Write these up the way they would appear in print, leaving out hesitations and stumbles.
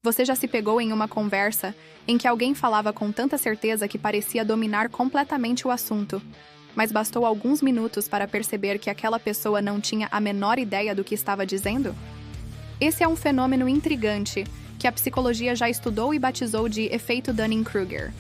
Você já se pegou em uma conversa em que alguém falava com tanta certeza que parecia dominar completamente o assunto, mas bastou alguns minutos para perceber que aquela pessoa não tinha a menor ideia do que estava dizendo? Esse é um fenômeno intrigante que a psicologia já estudou e batizou de efeito Dunning-Kruger.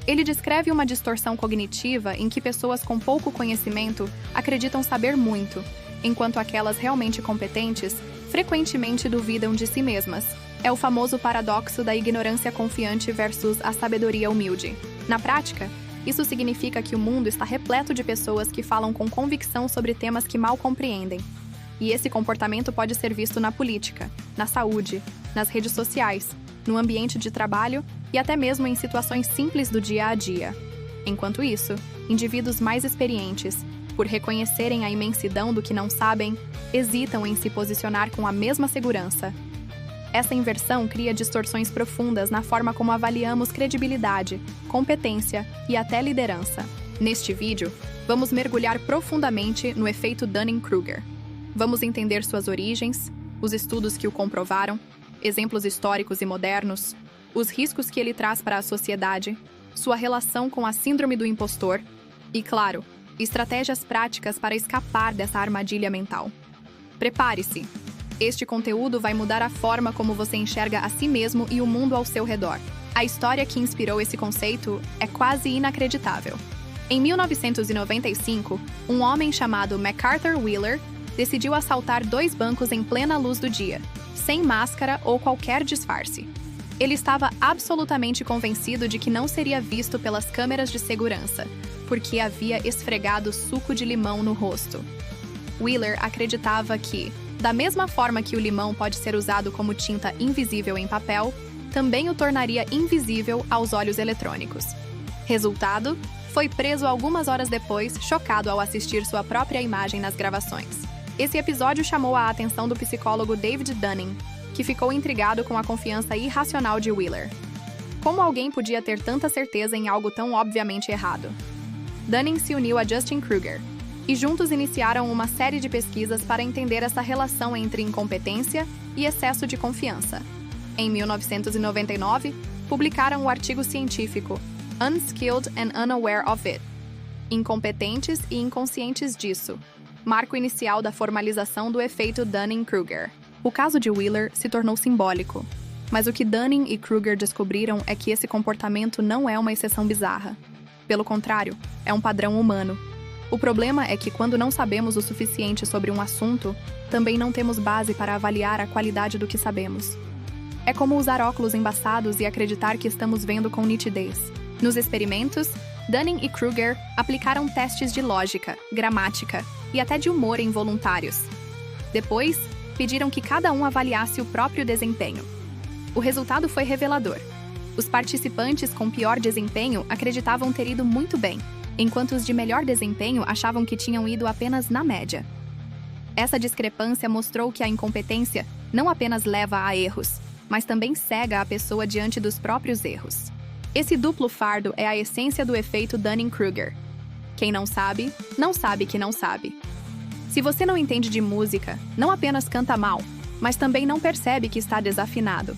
Ele descreve uma distorção cognitiva em que pessoas com pouco conhecimento acreditam saber muito, enquanto aquelas realmente competentes frequentemente duvidam de si mesmas. É o famoso paradoxo da ignorância confiante versus a sabedoria humilde. Na prática, isso significa que o mundo está repleto de pessoas que falam com convicção sobre temas que mal compreendem. E esse comportamento pode ser visto na política, na saúde, nas redes sociais, no ambiente de trabalho e até mesmo em situações simples do dia a dia. Enquanto isso, indivíduos mais experientes, por reconhecerem a imensidão do que não sabem, hesitam em se posicionar com a mesma segurança. Essa inversão cria distorções profundas na forma como avaliamos credibilidade, competência e até liderança. Neste vídeo, vamos mergulhar profundamente no efeito Dunning-Kruger. Vamos entender suas origens, os estudos que o comprovaram, exemplos históricos e modernos, os riscos que ele traz para a sociedade, sua relação com a síndrome do impostor e, claro, estratégias práticas para escapar dessa armadilha mental. Prepare-se! Este conteúdo vai mudar a forma como você enxerga a si mesmo e o mundo ao seu redor. A história que inspirou esse conceito é quase inacreditável. Em 1995, um homem chamado MacArthur Wheeler decidiu assaltar 2 bancos em plena luz do dia, sem máscara ou qualquer disfarce. Ele estava absolutamente convencido de que não seria visto pelas câmeras de segurança, porque havia esfregado suco de limão no rosto. Wheeler acreditava que, da mesma forma que o limão pode ser usado como tinta invisível em papel, também o tornaria invisível aos olhos eletrônicos. Resultado, foi preso algumas horas depois, chocado ao assistir sua própria imagem nas gravações. Esse episódio chamou a atenção do psicólogo David Dunning, que ficou intrigado com a confiança irracional de Wheeler. Como alguém podia ter tanta certeza em algo tão obviamente errado? Dunning se uniu a Justin Kruger, e juntos iniciaram uma série de pesquisas para entender essa relação entre incompetência e excesso de confiança. Em 1999, publicaram o artigo científico Unskilled and Unaware of It. Incompetentes e inconscientes disso. Marco inicial da formalização do efeito Dunning-Kruger. O caso de Wheeler se tornou simbólico, mas o que Dunning e Kruger descobriram é que esse comportamento não é uma exceção bizarra. Pelo contrário, é um padrão humano. O problema é que quando não sabemos o suficiente sobre um assunto, também não temos base para avaliar a qualidade do que sabemos. É como usar óculos embaçados e acreditar que estamos vendo com nitidez. Nos experimentos, Dunning e Kruger aplicaram testes de lógica, gramática e até de humor em voluntários. Depois, pediram que cada um avaliasse o próprio desempenho. O resultado foi revelador. Os participantes com pior desempenho acreditavam ter ido muito bem, enquanto os de melhor desempenho achavam que tinham ido apenas na média. Essa discrepância mostrou que a incompetência não apenas leva a erros, mas também cega a pessoa diante dos próprios erros. Esse duplo fardo é a essência do efeito Dunning-Kruger. Quem não sabe que não sabe. Se você não entende de música, não apenas canta mal, mas também não percebe que está desafinado.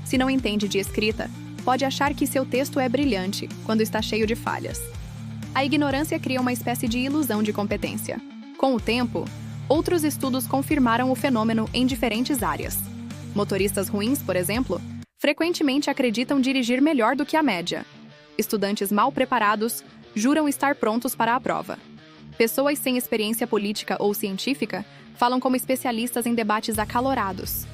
Se não entende de escrita, pode achar que seu texto é brilhante, quando está cheio de falhas. A ignorância cria uma espécie de ilusão de competência. Com o tempo, outros estudos confirmaram o fenômeno em diferentes áreas. Motoristas ruins, por exemplo, frequentemente acreditam dirigir melhor do que a média. Estudantes mal preparados juram estar prontos para a prova. Pessoas sem experiência política ou científica falam como especialistas em debates acalorados.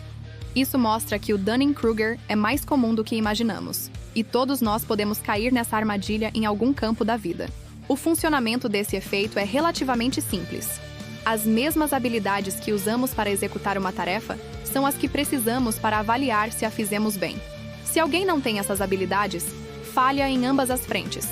Isso mostra que o Dunning-Kruger é mais comum do que imaginamos, e todos nós podemos cair nessa armadilha em algum campo da vida. O funcionamento desse efeito é relativamente simples. As mesmas habilidades que usamos para executar uma tarefa são as que precisamos para avaliar se a fizemos bem. Se alguém não tem essas habilidades, falha em ambas as frentes.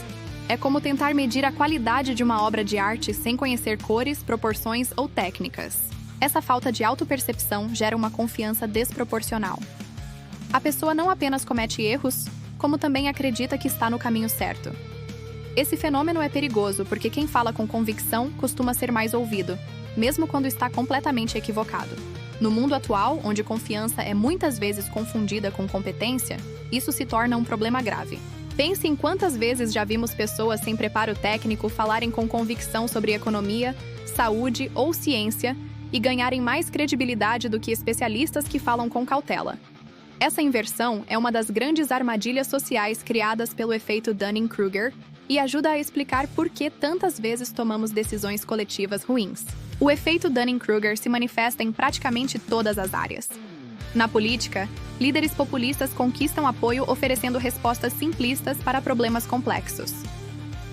É como tentar medir a qualidade de uma obra de arte sem conhecer cores, proporções ou técnicas. Essa falta de autopercepção gera uma confiança desproporcional. A pessoa não apenas comete erros, como também acredita que está no caminho certo. Esse fenômeno é perigoso porque quem fala com convicção costuma ser mais ouvido, mesmo quando está completamente equivocado. No mundo atual, onde confiança é muitas vezes confundida com competência, isso se torna um problema grave. Pense em quantas vezes já vimos pessoas sem preparo técnico falarem com convicção sobre economia, saúde ou ciência e ganharem mais credibilidade do que especialistas que falam com cautela. Essa inversão é uma das grandes armadilhas sociais criadas pelo efeito Dunning-Kruger e ajuda a explicar por que tantas vezes tomamos decisões coletivas ruins. O efeito Dunning-Kruger se manifesta em praticamente todas as áreas. Na política, líderes populistas conquistam apoio oferecendo respostas simplistas para problemas complexos.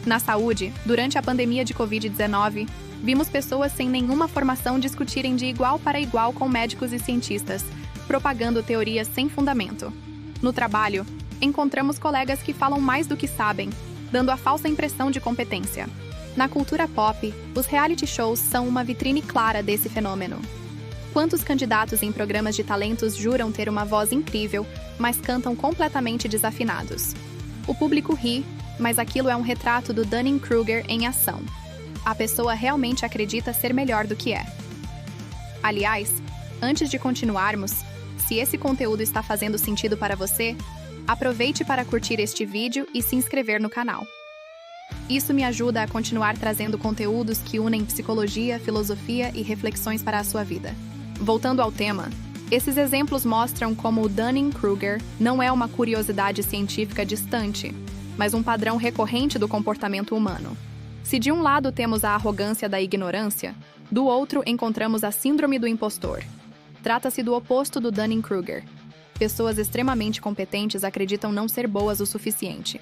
Na saúde, durante a pandemia de Covid-19, vimos pessoas sem nenhuma formação discutirem de igual para igual com médicos e cientistas, propagando teorias sem fundamento. No trabalho, encontramos colegas que falam mais do que sabem, dando a falsa impressão de competência. Na cultura pop, os reality shows são uma vitrine clara desse fenômeno. Quantos candidatos em programas de talentos juram ter uma voz incrível, mas cantam completamente desafinados? O público ri, mas aquilo é um retrato do Dunning-Kruger em ação. A pessoa realmente acredita ser melhor do que é. Aliás, antes de continuarmos, se esse conteúdo está fazendo sentido para você, aproveite para curtir este vídeo e se inscrever no canal. Isso me ajuda a continuar trazendo conteúdos que unem psicologia, filosofia e reflexões para a sua vida. Voltando ao tema, esses exemplos mostram como o Dunning-Kruger não é uma curiosidade científica distante, mas um padrão recorrente do comportamento humano. Se de um lado temos a arrogância da ignorância, do outro encontramos a síndrome do impostor. Trata-se do oposto do Dunning-Kruger. Pessoas extremamente competentes acreditam não ser boas o suficiente.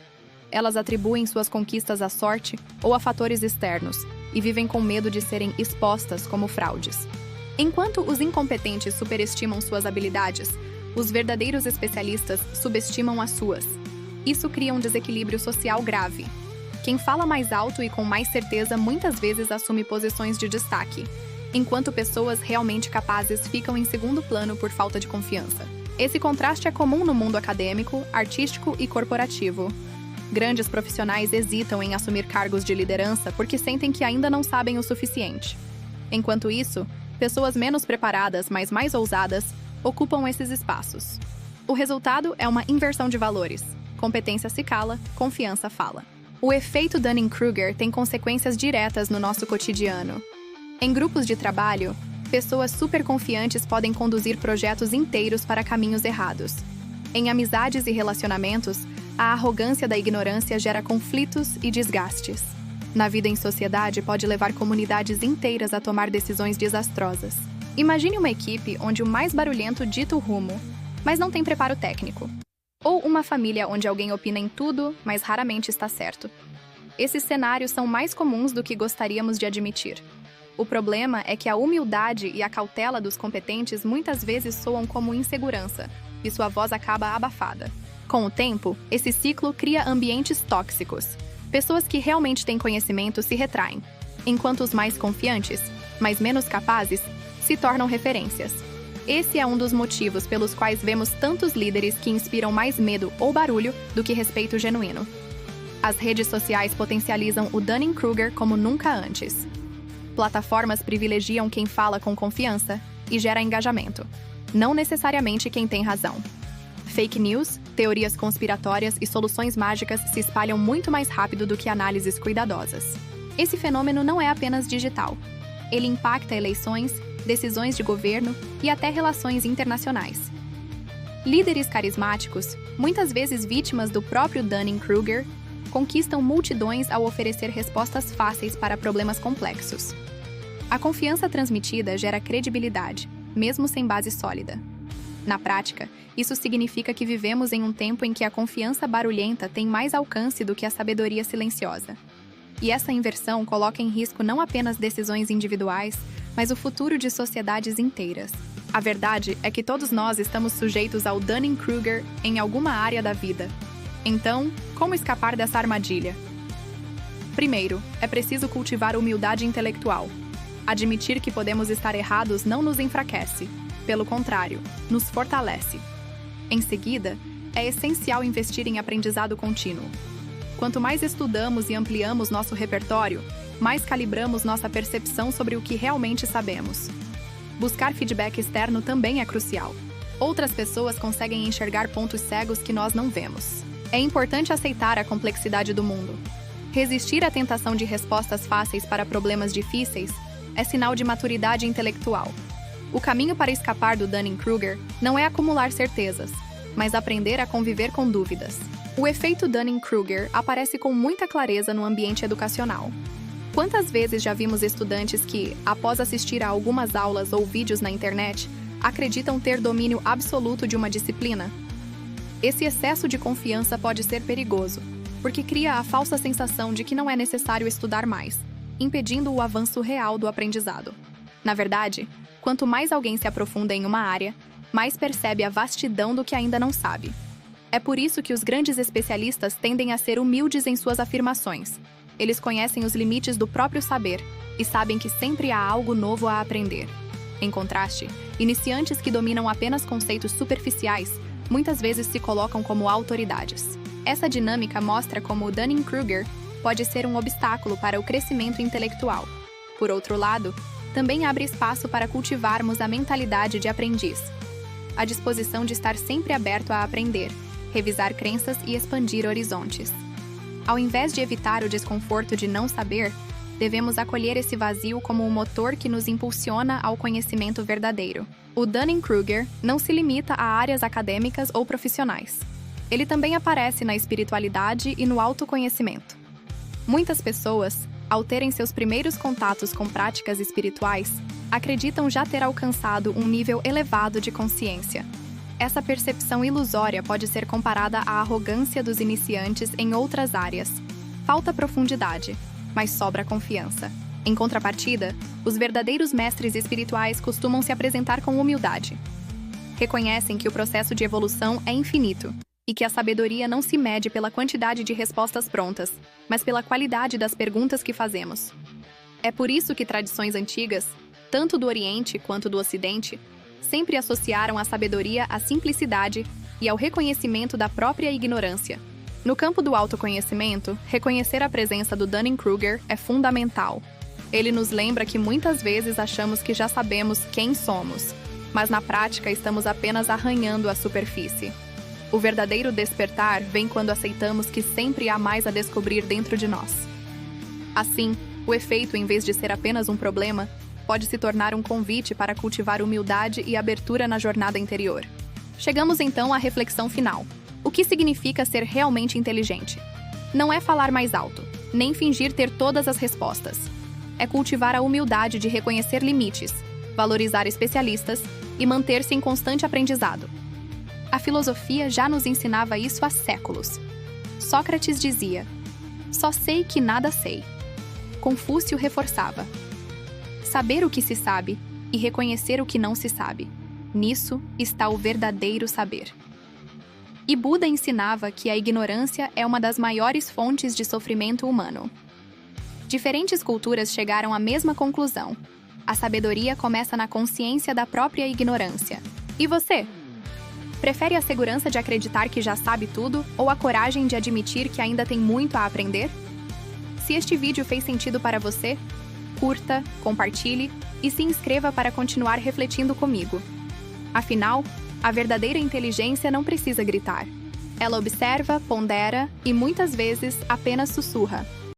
Elas atribuem suas conquistas à sorte ou a fatores externos e vivem com medo de serem expostas como fraudes. Enquanto os incompetentes superestimam suas habilidades, os verdadeiros especialistas subestimam as suas. Isso cria um desequilíbrio social grave. Quem fala mais alto e com mais certeza muitas vezes assume posições de destaque, enquanto pessoas realmente capazes ficam em segundo plano por falta de confiança. Esse contraste é comum no mundo acadêmico, artístico e corporativo. Grandes profissionais hesitam em assumir cargos de liderança porque sentem que ainda não sabem o suficiente. Enquanto isso, pessoas menos preparadas, mas mais ousadas, ocupam esses espaços. O resultado é uma inversão de valores. Competência se cala, confiança fala. O efeito Dunning-Kruger tem consequências diretas no nosso cotidiano. Em grupos de trabalho, pessoas superconfiantes podem conduzir projetos inteiros para caminhos errados. Em amizades e relacionamentos, a arrogância da ignorância gera conflitos e desgastes. Na vida em sociedade, pode levar comunidades inteiras a tomar decisões desastrosas. Imagine uma equipe onde o mais barulhento dita o rumo, mas não tem preparo técnico. Ou uma família onde alguém opina em tudo, mas raramente está certo. Esses cenários são mais comuns do que gostaríamos de admitir. O problema é que a humildade e a cautela dos competentes muitas vezes soam como insegurança, e sua voz acaba abafada. Com o tempo, esse ciclo cria ambientes tóxicos. Pessoas que realmente têm conhecimento se retraem, enquanto os mais confiantes, mas menos capazes, se tornam referências. Esse é um dos motivos pelos quais vemos tantos líderes que inspiram mais medo ou barulho do que respeito genuíno. As redes sociais potencializam o Dunning-Kruger como nunca antes. Plataformas privilegiam quem fala com confiança e gera engajamento, não necessariamente quem tem razão. Fake news, teorias conspiratórias e soluções mágicas se espalham muito mais rápido do que análises cuidadosas. Esse fenômeno não é apenas digital. Ele impacta eleições, decisões de governo e até relações internacionais. Líderes carismáticos, muitas vezes vítimas do próprio Dunning-Kruger, conquistam multidões ao oferecer respostas fáceis para problemas complexos. A confiança transmitida gera credibilidade, mesmo sem base sólida. Na prática, isso significa que vivemos em um tempo em que a confiança barulhenta tem mais alcance do que a sabedoria silenciosa. E essa inversão coloca em risco não apenas decisões individuais, mas o futuro de sociedades inteiras. A verdade é que todos nós estamos sujeitos ao Dunning-Kruger em alguma área da vida. Então, como escapar dessa armadilha? Primeiro, é preciso cultivar humildade intelectual. Admitir que podemos estar errados não nos enfraquece. Pelo contrário, nos fortalece. Em seguida, é essencial investir em aprendizado contínuo. Quanto mais estudamos e ampliamos nosso repertório, mais calibramos nossa percepção sobre o que realmente sabemos. Buscar feedback externo também é crucial. Outras pessoas conseguem enxergar pontos cegos que nós não vemos. É importante aceitar a complexidade do mundo. Resistir à tentação de respostas fáceis para problemas difíceis é sinal de maturidade intelectual. O caminho para escapar do Dunning-Kruger não é acumular certezas, mas aprender a conviver com dúvidas. O efeito Dunning-Kruger aparece com muita clareza no ambiente educacional. Quantas vezes já vimos estudantes que, após assistir a algumas aulas ou vídeos na internet, acreditam ter domínio absoluto de uma disciplina? Esse excesso de confiança pode ser perigoso, porque cria a falsa sensação de que não é necessário estudar mais, impedindo o avanço real do aprendizado. Na verdade, quanto mais alguém se aprofunda em uma área, mais percebe a vastidão do que ainda não sabe. É por isso que os grandes especialistas tendem a ser humildes em suas afirmações. Eles conhecem os limites do próprio saber e sabem que sempre há algo novo a aprender. Em contraste, iniciantes que dominam apenas conceitos superficiais muitas vezes se colocam como autoridades. Essa dinâmica mostra como o Dunning-Kruger pode ser um obstáculo para o crescimento intelectual. Por outro lado, também abre espaço para cultivarmos a mentalidade de aprendiz, a disposição de estar sempre aberto a aprender, revisar crenças e expandir horizontes. Ao invés de evitar o desconforto de não saber, devemos acolher esse vazio como um motor que nos impulsiona ao conhecimento verdadeiro. O Dunning-Kruger não se limita a áreas acadêmicas ou profissionais. Ele também aparece na espiritualidade e no autoconhecimento. Muitas pessoas, ao terem seus primeiros contatos com práticas espirituais, acreditam já ter alcançado um nível elevado de consciência. Essa percepção ilusória pode ser comparada à arrogância dos iniciantes em outras áreas. Falta profundidade, mas sobra confiança. Em contrapartida, os verdadeiros mestres espirituais costumam se apresentar com humildade. Reconhecem que o processo de evolução é infinito e que a sabedoria não se mede pela quantidade de respostas prontas, mas pela qualidade das perguntas que fazemos. É por isso que tradições antigas, tanto do Oriente quanto do Ocidente, sempre associaram a sabedoria à simplicidade e ao reconhecimento da própria ignorância. No campo do autoconhecimento, reconhecer a presença do Dunning-Kruger é fundamental. Ele nos lembra que muitas vezes achamos que já sabemos quem somos, mas na prática estamos apenas arranhando a superfície. O verdadeiro despertar vem quando aceitamos que sempre há mais a descobrir dentro de nós. Assim, o efeito, em vez de ser apenas um problema, pode se tornar um convite para cultivar humildade e abertura na jornada interior. Chegamos então à reflexão final. O que significa ser realmente inteligente? Não é falar mais alto, nem fingir ter todas as respostas. É cultivar a humildade de reconhecer limites, valorizar especialistas e manter-se em constante aprendizado. A filosofia já nos ensinava isso há séculos. Sócrates dizia: "Só sei que nada sei." Confúcio reforçava: "Saber o que se sabe e reconhecer o que não se sabe. Nisso está o verdadeiro saber." E Buda ensinava que a ignorância é uma das maiores fontes de sofrimento humano. Diferentes culturas chegaram à mesma conclusão. A sabedoria começa na consciência da própria ignorância. E você? Prefere a segurança de acreditar que já sabe tudo ou a coragem de admitir que ainda tem muito a aprender? Se este vídeo fez sentido para você, curta, compartilhe e se inscreva para continuar refletindo comigo. Afinal, a verdadeira inteligência não precisa gritar. Ela observa, pondera e muitas vezes apenas sussurra.